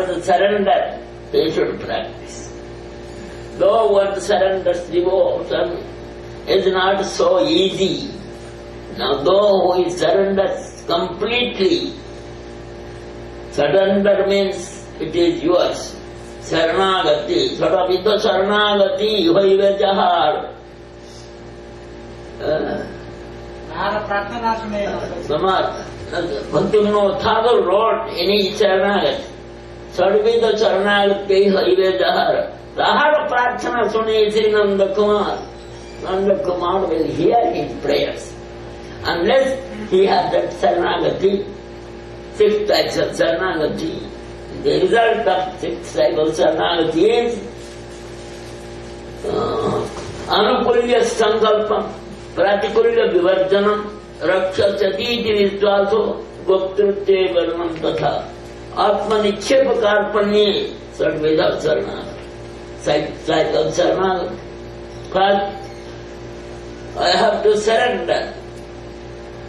of the surrender they should practice. Though one surrenders devotion is not so easy. Now though he surrenders completely, surrender means it is yours. Saranagati, Sadavidya Saranagati, Hoive Jahar. Bhaktivinoda Thakur wrote in his Saranagati, Sadavidya Saranagati, Hoive Jahar. Rahara Prarthana Suni Sri Nanda Kumar. Nanda Kumar will hear his prayers. Unless he has that Saranagati, 6 types of Saranagati. The result of 6 types of Saranagati is Anukulya Sankalpam, Pratikulya Vivarjanam, Rakshasati Vishwaso, Goptrute Varnam Tatha, Atmanikshepa Karpanye, Sarveda Saranagati. Cycle of Saranagati. First, I have to surrender.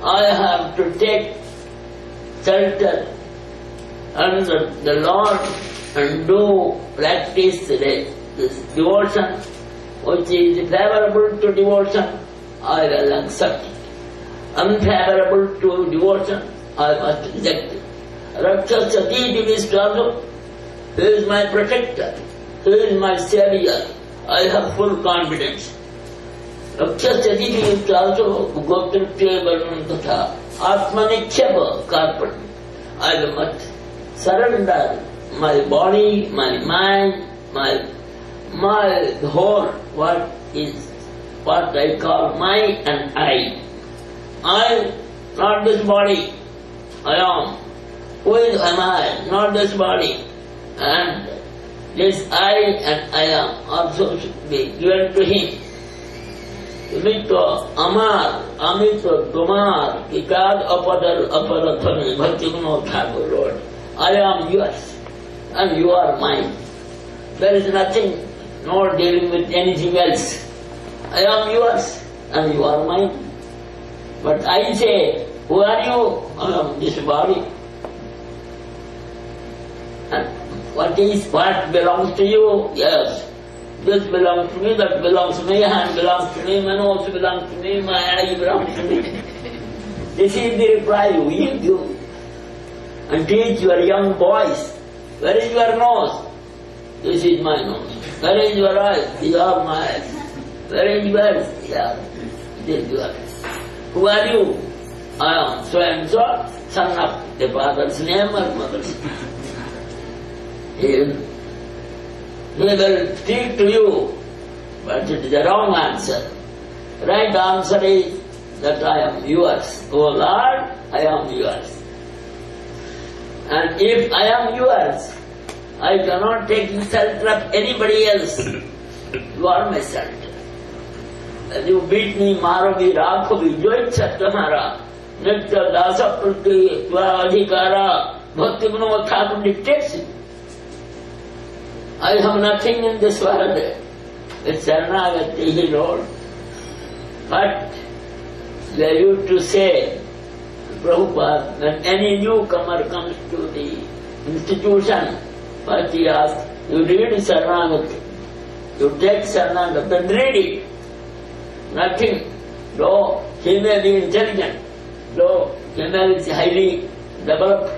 I have to take shelter under the Lord and do practice this devotion which is favorable to devotion, I will accept it. Unfavorable to devotion, I must reject it. Rakshasati Vishwaso, he is my protector, he is my savior, I have full confidence. Rakshasati Vishwaso, Goptrute Varnam Tatha, Atmanikshepa Karpan, I must surrender my body, my mind, my whole, what I call my and I. I, not this body, I am. Who am I? Not this body. And this I and I am also should be given to him. Amito Amar, Amito Dumar, Kikad Aparathani, Bhaktivinoda Thakur Lord. I am yours and you are mine. There is nothing, no dealing with anything else. I am yours and you are mine. But I say, who are you? I am this body. And what belongs to you? Yes. This belongs to me, that belongs to me, hand belongs to me, man also belongs to me, my eye belongs to me. This is the reply we give. And teach your young boys, where is your nose? This is my nose. Where is your eyes? These are my eyes. Where is yours? Yeah, this is yours. Who are you? I am so and so, son of the father's name or mother's name. He will speak to you, but it is the wrong answer. Right answer is that I am yours. O Lord, I am yours. And if I am yours, I cannot take shelter of anybody else. You are my shelter. And you beat me, Maravi, Rakhavi, Joitcha Tamara, Nitya Dasa Prati, Adhikara, Bhaktivinoda Thakur dictates it. I have nothing in this world. It's Saranagati, he wrote. But they used to say, Prabhupada, when any newcomer comes to the institution, first he asks, you read Saranagati, you take Saranagati and read it. Nothing. Though he may be intelligent, though he may be highly developed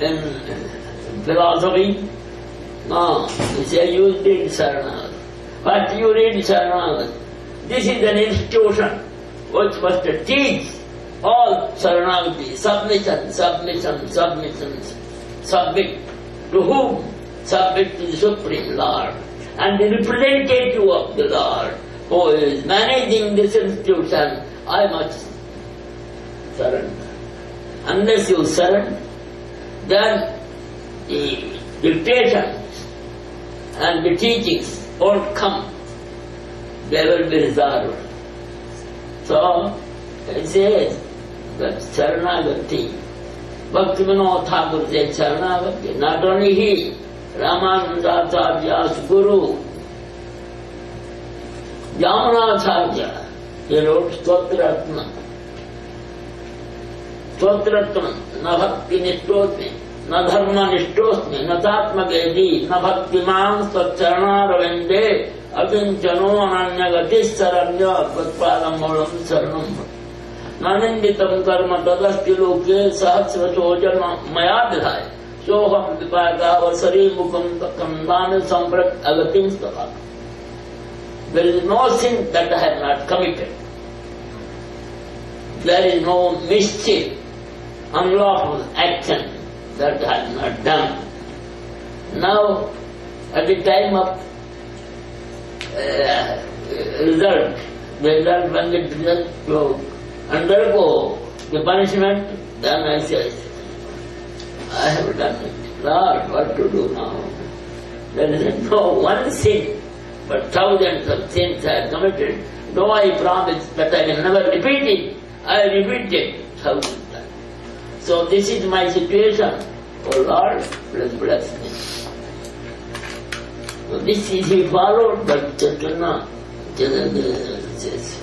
in philosophy, no, he says you read Saranagati. But you read Saranagati. This is an institution which must teach all Saranagati, submission, submit. To whom? Submit to the Supreme Lord. And the representative of the Lord, who is managing this institution, I must surrender. Unless you surrender, then the dictations and the teachings won't come. They will be resolved. So, it says that Saranagati, Bhaktivinoda Thakur said Saranagati, not only he, Ramanandacharya's guru, Yamunacharya, he wrote Stotratman. Stotratman, Nabhakti Nistotmi, न धर्मनिष्ठोऽस्मि न चात्मकेति न भक्तिमान् त्वच्चरणारविन्दे अकिञ्चनो अनन्यगतिः शरण्य त्वत्पादं मूलं शरणं न निन्दितं कर्म तदस्ति लोके सहस्रशो जन्म मया विधाय सोऽहं विपाकावसरे मुखं कंदान सम्प्रत् अगतिं स्तः. There is no sin that I have not committed. There is no mischief, unlawful action that I have not done. Now, at the time of result, when the result to undergo the punishment, then I say, I have done it. Lord, what to do now? There is no one sin, but thousands of sins I have committed. Though I promise that I will never repeat it, I repeat it thousands times. So this is my situation. Oh Lord, please bless me. So this is he followed, but Chaitanya says,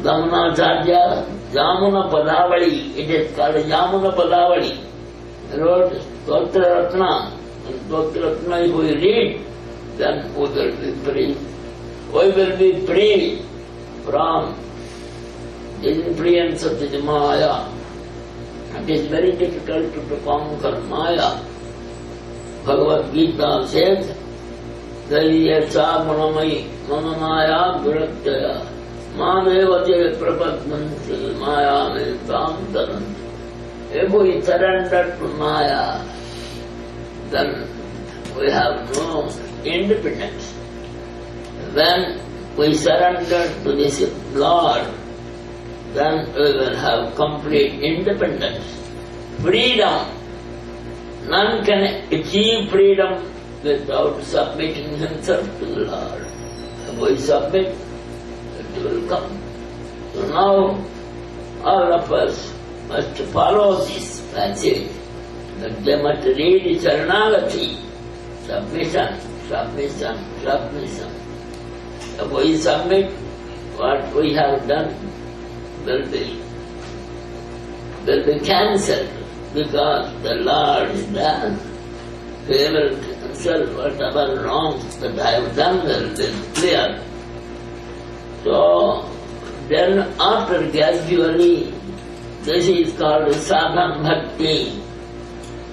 Damanacharya, Jamuna Padavali, it is called Jamuna Padavali. He wrote Stotra Ratna. And Stotra Ratna, if we read, then we will be free. We will be free from the influence of the Maya. It is very difficult to conquer Maya. Bhagavad Gita says, Daiyasa Manamai Manamaya Gurattaya Manevate Prapadmanti Maya Nitam Taranti. If we surrender to Maya, then we have no independence. When we surrender to this Lord, then we will have complete independence, freedom. None can achieve freedom without submitting himself to the Lord. If we submit, it will come. So now, all of us must follow this passage, that they must read Sharanagati, submission, submission, submission. If we submit, what we have done will be cancelled, because the Lord is done. He will cancel whatever wrongs that I have done will be clear. So then after gradually, this is called sadhana bhakti.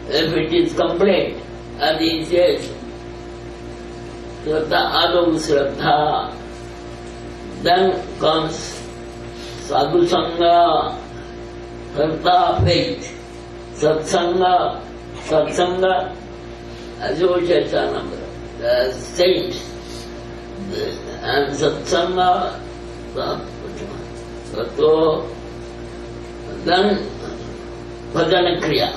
If it is complete, as he says, Shraddha Adam Shraddha, then comes Sadhu Sangha, Shraddha faith, Satsanga, Satsanga, Association, the saints, and Satsanga, so then Bhajan Kriya.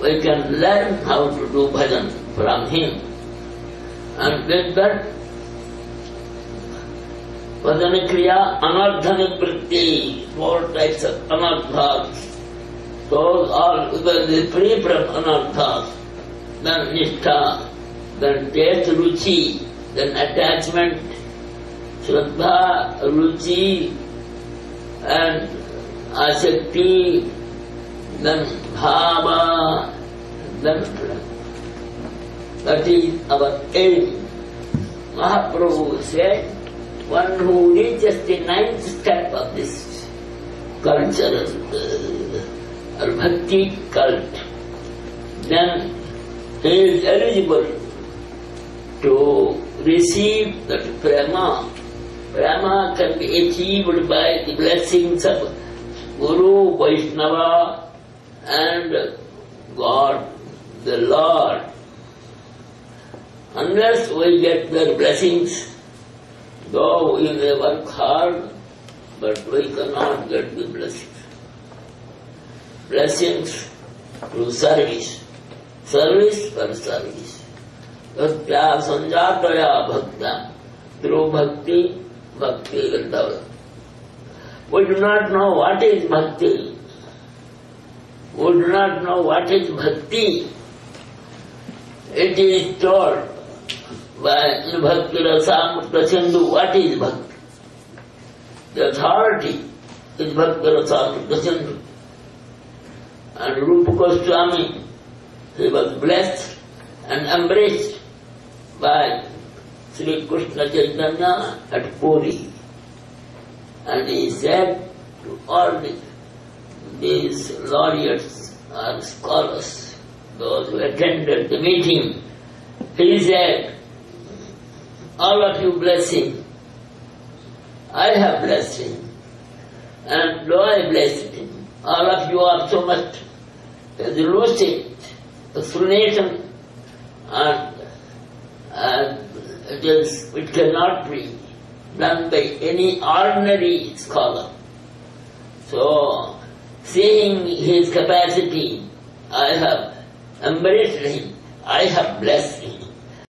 We can learn how to do bhajan from him. And with that Bhajan Kriya, Anardha Nibritti, 4 types of anardhas. Those all will be free from anardhas. Then Nishtha, then taste Ruchi, then attachment, Shraddha, Ruchi, and Asakti, then Bhava, then that is our aim. Mahaprabhu said, one who reaches the 9th step of this cultural or bhakti cult, then he is eligible to receive that prema. Prema can be achieved by the blessings of Guru, Vaishnava, and God, the Lord. Unless we get their blessings, though we may work hard, but we cannot get the blessings. Blessings through service. Service for service. Bhaktya sanjataya bhakta. Through bhakti, bhakti will develop. We do not know what is bhakti. We do not know what is bhakti. It is told by Bhakti Rasamrita Sindhu what is bhakti. The authority is Bhakti Ratha Prasad. And Rupa Goswami, he was blessed and embraced by Sri Krishna Chaitanya at Puri. And he said to all these laureates or scholars, those who attended the meeting, he said, all of you bless him. I have blessed him. And though I blessed him, all of you are so much lucid explanation and it cannot be done by any ordinary scholar. So, seeing his capacity, I have embraced him, I have blessed him.